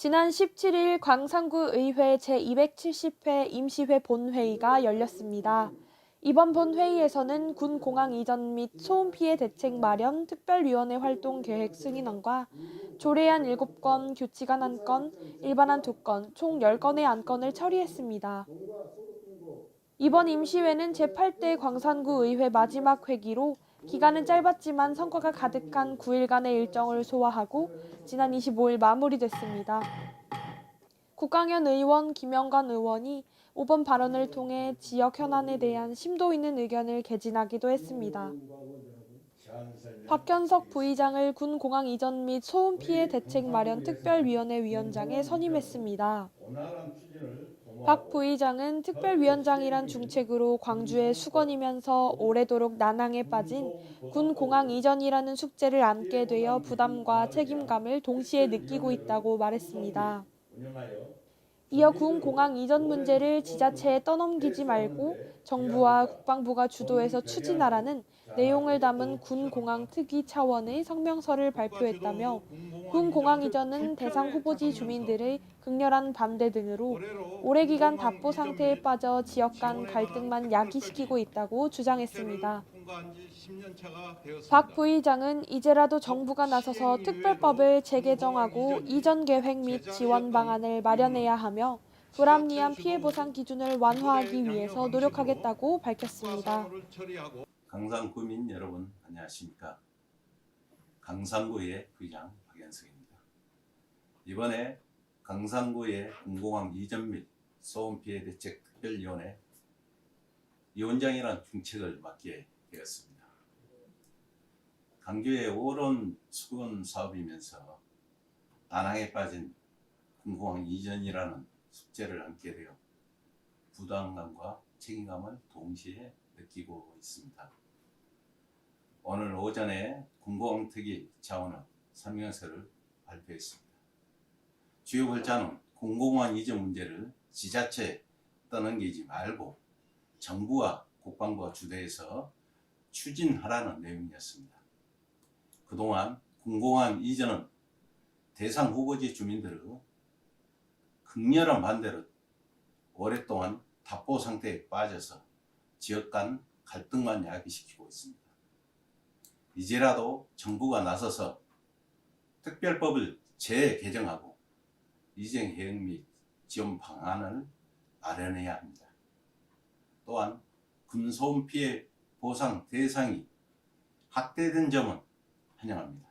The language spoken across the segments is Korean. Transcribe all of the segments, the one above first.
지난 17일 광산구 의회 제270회 임시회 본회의가 열렸습니다. 이번 본회의에서는 군 공항 이전 및 소음 피해 대책 마련 특별위원회 활동 계획 승인안과 조례안 7건, 규칙안 1건, 일반안 2건, 총 10건의 안건을 처리했습니다. 이번 임시회는 제8대 광산구 의회 마지막 회기로 기간은 짧았지만 성과가 가득한 9일간의 일정을 소화하고 지난 25일 마무리됐습니다. 국강현 의원, 김영관 의원이 5번 발언을 통해 지역 현안에 대한 심도 있는 의견을 개진하기도 했습니다. 박현석 부의장을 군 공항 이전 및 소음 피해 대책 마련 특별위원회 위원장에 선임했습니다. 박 부의장은 특별위원장이란 중책으로 광주의 수건이면서 오래도록 난항에 빠진 군 공항 이전이라는 숙제를 안게 되어 부담과 책임감을 동시에 느끼고 있다고 말했습니다. 이어 군 공항 이전 문제를 지자체에 떠넘기지 말고 정부와 국방부가 주도해서 추진하라는 내용을 담은 군 공항 특위 차원의 성명서를 발표했다며 군 공항 이전은 대상 후보지 주민들의 극렬한 반대 등으로 오래 기간 답보 상태에 빠져 지역 간 갈등만 야기시키고 있다고 주장했습니다. 박 부의장은 이제라도 정부가 나서서 특별법을 재개정하고 이전 계획 및 지원 방안을 마련해야 하며 불합리한 피해 보상 기준을 완화하기 위해서 노력하겠다고 밝혔습니다. 강산구민 여러분 안녕하십니까? 강산구의 부의장 박현석입니다. 이번에 강산구의 군공항 이전 및 소음 피해 대책 특별위원회 위원장이란 중책을 맡게 되었습니다. 강주의 오랜 수건 사업이면서 난항에 빠진 군공항 이전이라는 숙제를 안게 되어 부담감과 책임감을 동시에 느끼고 있습니다. 오늘 오전에 군공항 특위 차원의 성명서를 발표했습니다. 주요 골자는 군공항 이전 문제를 지자체에 떠넘기지 말고 정부와 국방부가 주도해서 추진하라는 내용이었습니다. 그동안 군공항 이전은 대상 후보지 주민들의 극렬한 반대로 오랫동안 답보 상태에 빠져서 지역 간 갈등만 야기시키고 있습니다. 이제라도 정부가 나서서 특별법을 재개정하고 이전 계획 및 지원 방안을 마련해야 합니다. 또한 군소음 피해 보상 대상이 확대된 점은 환영합니다.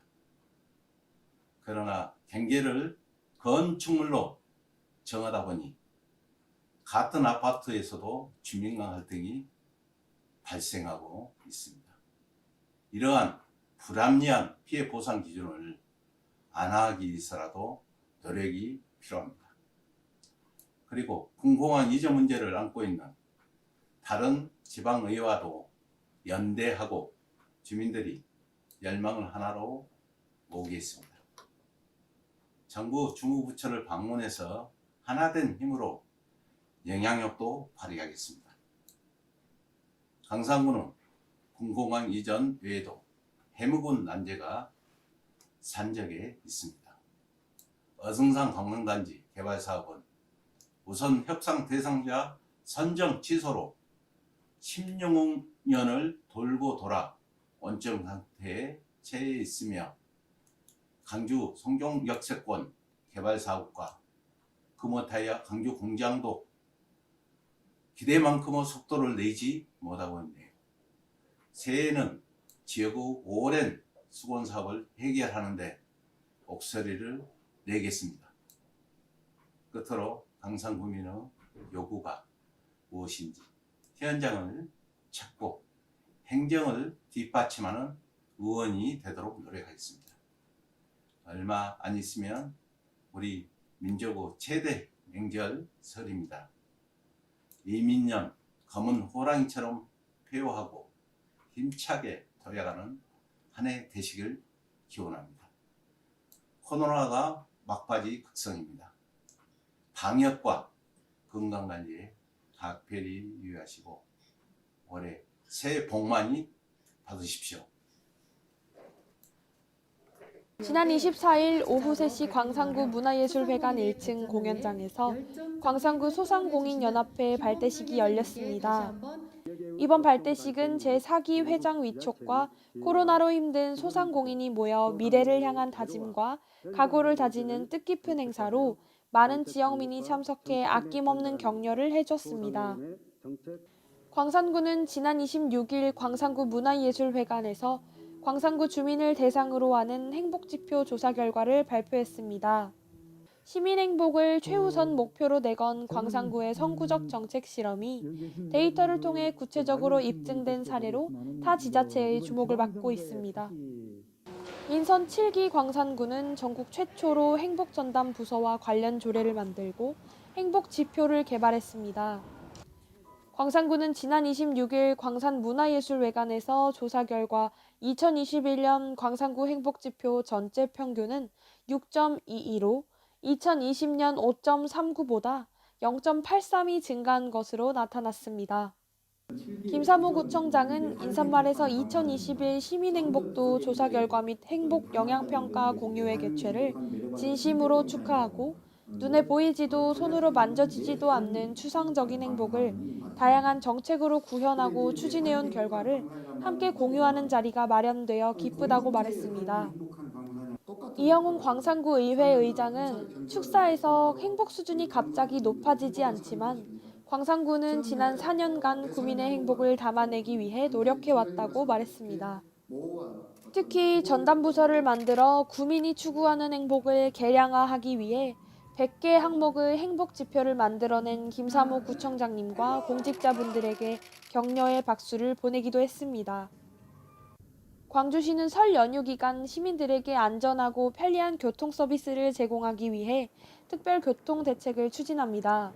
그러나 경계를 건축물로 정하다 보니 같은 아파트에서도 주민 간 갈등이 발생하고 있습니다. 이러한 불합리한 피해 보상 기준을 완화하기 위해서라도 노력이 필요합니다. 그리고 군공항 이전 문제를 안고 있는 다른 지방의회와도 연대하고 주민들이 열망을 하나로 모으겠습니다. 정부 주무부처를 방문해서 하나된 힘으로 영향력도 발휘하겠습니다. 강산구는 군공항 이전 외에도 해묵은 난제가 산적에 있습니다. 어승산 관광단지 개발 사업은 우선 협상 대상자 선정 취소로 16년을 돌고 돌아 원점 상태에 처해 있으며 강주 송정역세권 개발 사업과 금호타이어 강주 공장도 기대만큼의 속도를 내지 못하고 있네요. 새해에는 지역의 오랜 수건 사업을 해결하는데 목소리를 내겠습니다. 끝으로 강산구민의 요구가 무엇인지 현장을 찾고 행정을 뒷받침하는 의원이 되도록 노력하겠습니다. 얼마 안 있으면 우리 민족의 최대 명절 설입니다. 이민년 검은 호랑이처럼 회오하고 힘차게 도약하는 한 해 되시길 기원합니다. 코로나가 막바지 극성입니다. 방역과 건강관리에 각별히 유의하시고 올해 새해 복 많이 받으십시오. 지난 24일 오후 3시 광산구 문화예술회관 1층 공연장에서 광산구 소상공인연합회 발대식이 열렸습니다. 이번 발대식은 제4기 회장 위촉과 코로나로 힘든 소상공인이 모여 미래를 향한 다짐과 각오를 다지는 뜻깊은 행사로 많은 지역민이 참석해 아낌없는 격려를 해줬습니다. 광산구는 지난 26일 광산구 문화예술회관에서 광산구 주민을 대상으로 하는 행복지표 조사 결과를 발표했습니다. 시민 행복을 최우선 목표로 내건 광산구의 선구적 정책 실험이 데이터를 통해 구체적으로 입증된 사례로 타 지자체의 주목을 받고 있습니다. 민선 7기 광산구는 전국 최초로 행복전담 부서와 관련 조례를 만들고 행복지표를 개발했습니다. 광산구는 지난 26일 광산문화예술회관에서 조사 결과 2021년 광산구 행복지표 전체 평균은 6.22로 2020년 5.39보다 0.83이 증가한 것으로 나타났습니다. 김사무 구청장은 인사말에서 2021 시민행복도 조사 결과 및 행복 영향평가 공유회 개최를 진심으로 축하하고 눈에 보이지도 손으로 만져지지도 않는 추상적인 행복을 다양한 정책으로 구현하고 추진해온 결과를 함께 공유하는 자리가 마련되어 기쁘다고 말했습니다. 이영훈 광산구 의회 의장은 축사에서 행복 수준이 갑자기 높아지지 않지만 광산구는 지난 4년간 구민의 행복을 담아내기 위해 노력해왔다고 말했습니다. 특히 전담부서를 만들어 구민이 추구하는 행복을 개량화하기 위해 100개 항목의 행복지표를 만들어낸 김사모 구청장님과 공직자분들에게 격려의 박수를 보내기도 했습니다. 광주시는 설 연휴 기간 시민들에게 안전하고 편리한 교통 서비스를 제공하기 위해 특별교통대책을 추진합니다.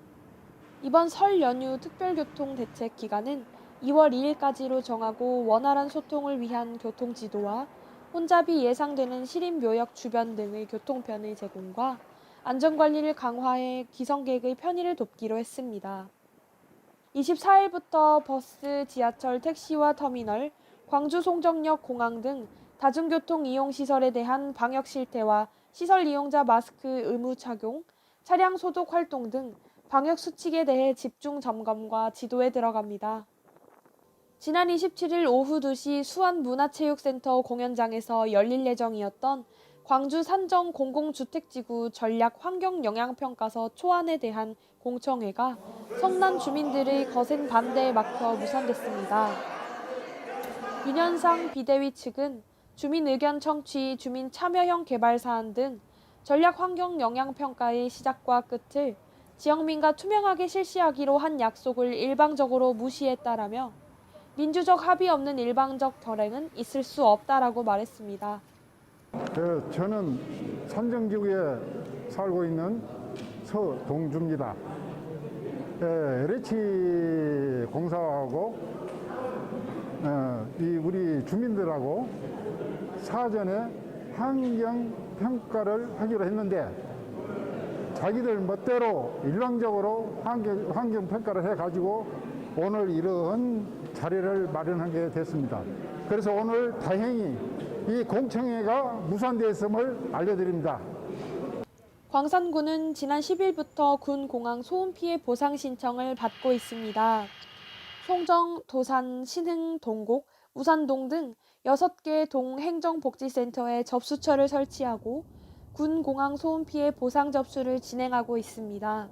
이번 설 연휴 특별교통대책 기간은 2월 2일까지로 정하고 원활한 소통을 위한 교통지도와 혼잡이 예상되는 시립묘역 주변 등의 교통편의 제공과 안전관리를 강화해 기성객의 편의를 돕기로 했습니다. 24일부터 버스, 지하철, 택시와 터미널, 광주 송정역 공항 등 다중교통 이용 시설에 대한 방역 실태와 시설 이용자 마스크 의무 착용, 차량 소독 활동 등 방역 수칙에 대해 집중 점검과 지도에 들어갑니다. 지난 27일 오후 2시 수안문화체육센터 공연장에서 열릴 예정이었던 광주 산정 공공주택지구 전략 환경영향평가서 초안에 대한 공청회가 성난 주민들의 거센 반대에 막혀 무산됐습니다. 윤현상 비대위 측은 주민 의견 청취, 주민 참여형 개발 사안 등 전략 환경 영향 평가의 시작과 끝을 지역민과 투명하게 실시하기로 한 약속을 일방적으로 무시했다라며 민주적 합의 없는 일방적 결행은 있을 수 없다라고 말했습니다. 저는 산정지구에 살고 있는 서동주입니다. LH 공사하고 우리 주민들하고 사전에 환경 평가를 하기로 했는데 자기들 멋대로 일방적으로 환경 평가를 해가지고 오늘 이런 자리를 마련하게 됐습니다. 그래서 오늘 다행히 이 공청회가 무산되었음을 알려드립니다. 광산구는 지난 10일부터 군 공항 소음 피해 보상 신청을 받고 있습니다. 송정, 도산, 신흥, 동곡, 우산동 등 6개 동 행정복지센터에 접수처를 설치하고 군 공항 소음 피해 보상 접수를 진행하고 있습니다.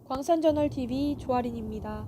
광산저널TV 조아린입니다.